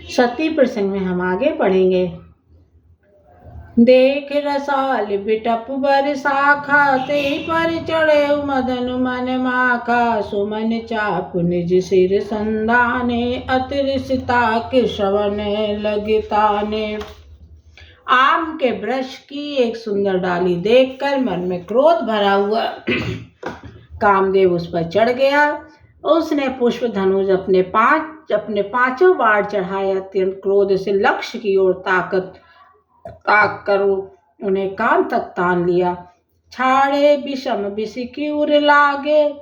सती प्रसंग में हम आगे पढ़ेंगे। देख रसाल बिटप बर शाखा, ते पर चढ़े मदन मन माखा। सुमन चाप निज सिर संधाने, अतिरिसिता के श्रवण लगताने। आम के वृक्ष की एक सुंदर डाली देखकर मन में क्रोध भरा हुआ कामदेव उस पर चढ़ गया। उसने पुष्प धनुष अपने पांचों बाण चढ़ाए अत्यंत क्रोध से लक्ष्य की ओर ताक कर उन्हें कान तक तान लिया। छाड़े विषम विष की उर लागे,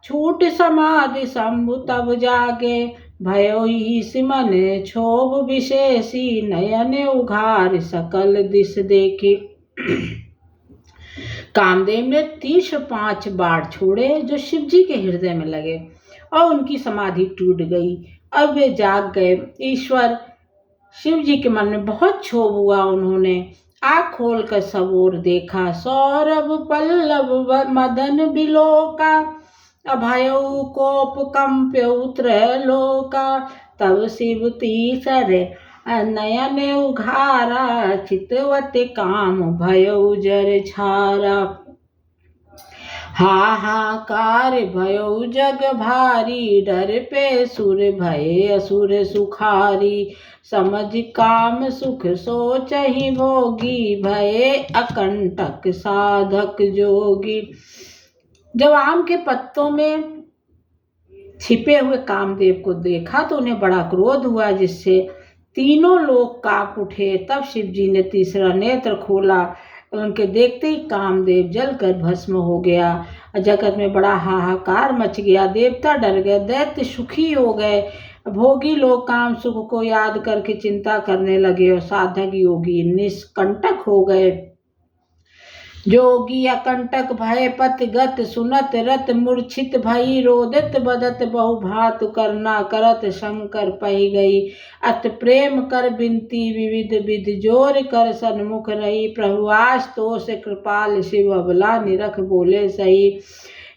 छूट समाधि शंभु तब जागे। भयो ईश मन क्षोभ विशेषी, नयन उघार सकल दिश देखे। कामदेव ने 305 बाण छोड़े जो शिव जी के हृदय में लगे और उनकी समाधि टूट गई। अब वे जाग गए। ईश्वर शिव जी के मन में बहुत क्षोभ हुआ। उन्होंने आँख खोलकर सब ओर देखा। सौरभ पल्लव मदन बिलोका, अभयउ कोप कंप्यउ त्रैलोका। तब शिव तीसर नयन उघारा, चितवत काम भयउ जर छारा। हाहाकार भयउ जग भारी, डर पे सुर भये असुर सुखारी। समझ काम सुख सोचहि भोगी, भये अकंटक साधक जोगी। जब आम के पत्तों में छिपे हुए कामदेव को देखा तो उन्हें बड़ा क्रोध हुआ, जिससे तीनों लोग कांप उठे। तब शिव जी ने तीसरा नेत्र खोला। उनके देखते ही कामदेव जलकर भस्म हो गया। जगत में बड़ा हाहाकार मच गया। देवता डर गए, दैत्य सुखी हो गए। भोगी लोग काम सुख को याद करके चिंता करने लगे और साधक योगी निष्कंटक हो गए। जोगी अकंटक भय पति गत, सुनत रत मूर्छित भई। रोदत बदत बहु भातु करना, करत शंकर पही गई। अत प्रेम कर बिनती विविध विधि, जोर कर सन्मुख रही। प्रभु आशुतोष कृपाल, शिव अबला निरख बोले सही।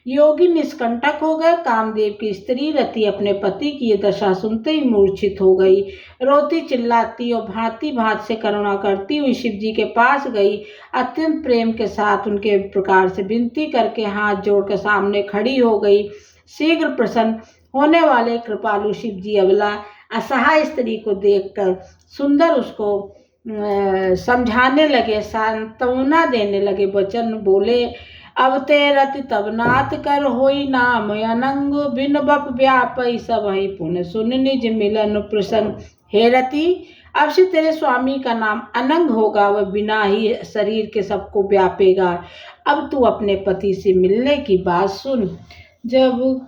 योगी निष्कंटक हो गए। कामदेव की स्त्री रति अपने पति की ये दशा सुनते ही मूर्छित हो गई। रोती चिल्लाती और भांति भांति से करुणा करती हुई शिव जी के पास गई। अत्यंत प्रेम के साथ उनके प्रकार से विनती करके हाथ जोड़कर सामने खड़ी हो गई। शीघ्र प्रसन्न होने वाले कृपालु शिव जी अबला असहाय स्त्री को देखकर सुंदर उसको समझाने लगे, सांत्वना देने लगे। वचन बोले, अब ते रति तब नाथ कर होई नाम अनंग, बिन बप व्यापई सब ही पुण्य सुन निज मिलन प्रसन्न। हे रति, अब से तेरे स्वामी का नाम अनंग होगा, वह बिना ही शरीर के सबको व्यापेगा। अब तू अपने पति से मिलने की बात सुन। जब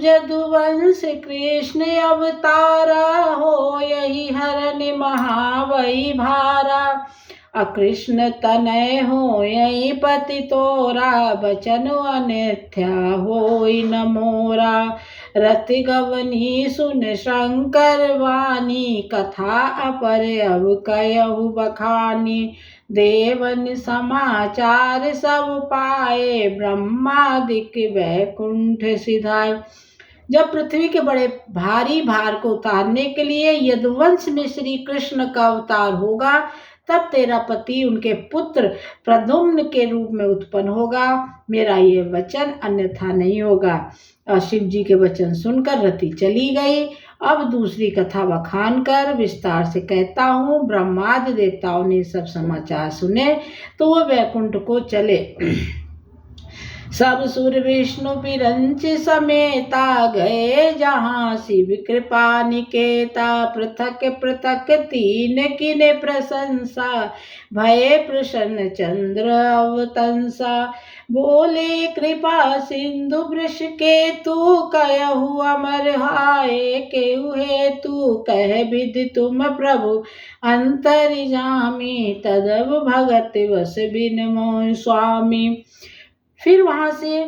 जदुवंश कृष्ण अवतारा, हो यही हरण महावई भारा। अकृष्ण तनय हो यही पति तोरा, बचन अनिथ्या होई न मोरा। रति गवनी सुन शंकर वाणी, कथा अपर अब कयहु बखानी। देवन समाचार सब पाए, ब्रह्मादिक वैकुंठ सिधाए। जब पृथ्वी के बड़े भारी भार को उतारने के लिए यदुवंश में श्री कृष्ण का अवतार होगा, तब तेरा पति उनके पुत्र प्रद्युम्न के रूप में उत्पन्न होगा। मेरा ये वचन अन्यथा नहीं होगा। और शिव जी के वचन सुनकर रति चली गई। अब दूसरी कथा बखान कर विस्तार से कहता हूँ। ब्रह्मादि देवताओं ने सब समाचार सुने तो वह वैकुंठ को चले। सब सुर विष्णु बिरंच समेता, गए जहाँ शिव कृपा निकेता। पृथक पृथक तीन किने प्रशंसा, भये प्रसन्न चंद्र अवतंसा। बोले कृपा सिंधु वृष के तू, कयहु अमर हाय केहु हेतु। कह विधि तुम प्रभु अंतर्यामी, तदब भगत वस बिन मोहि स्वामी। फिर वहां से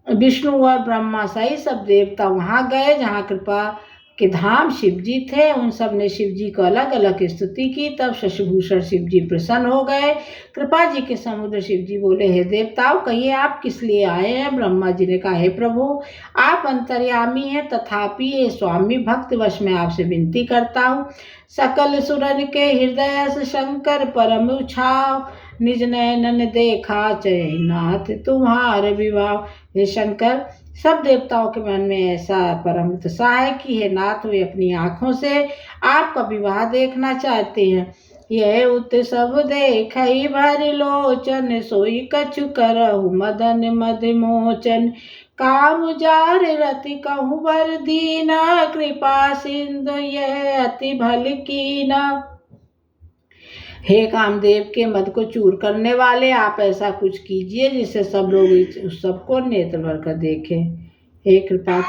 विष्णु और ब्रह्मा सहित सब देवता वहां गए जहाँ कृपा के धाम शिव जी थे। उन सब ने शिव जी को अलग अलग स्तुति की। तब शशिभूषण शिव जी प्रसन्न हो गए। कृपा जी के समुद्र शिव जी बोले, हे देवताओं, कहिए आप किस लिए आए हैं। ब्रह्मा जी ने कहा, हे प्रभु, आप अंतर्यामी हैं, तथापि ये स्वामी भक्त वश में आपसे विनती करता हूँ। सकल सुरन के हृदय से शंकर परम उछाव, निज नयनन देखा चय नाथ तुम्हारे विवाह। हे शंकर, सब देवताओं के मन में ऐसा परम उत्साह है कि हे नाथ, वे अपनी आंखों से आपका विवाह देखना चाहते हैं। यह उत्सव देखई भर लोचन, सोई कछु करहु मदन मद मोचन। काम जार रति कहूँ बर दीना, कृपा सिंधु यह अति भल कीना। हे कामदेव के मद को चूर करने वाले, आप ऐसा कुछ कीजिए जिससे सब लोग सबको नेत्र भर कर देखें। हे कृपा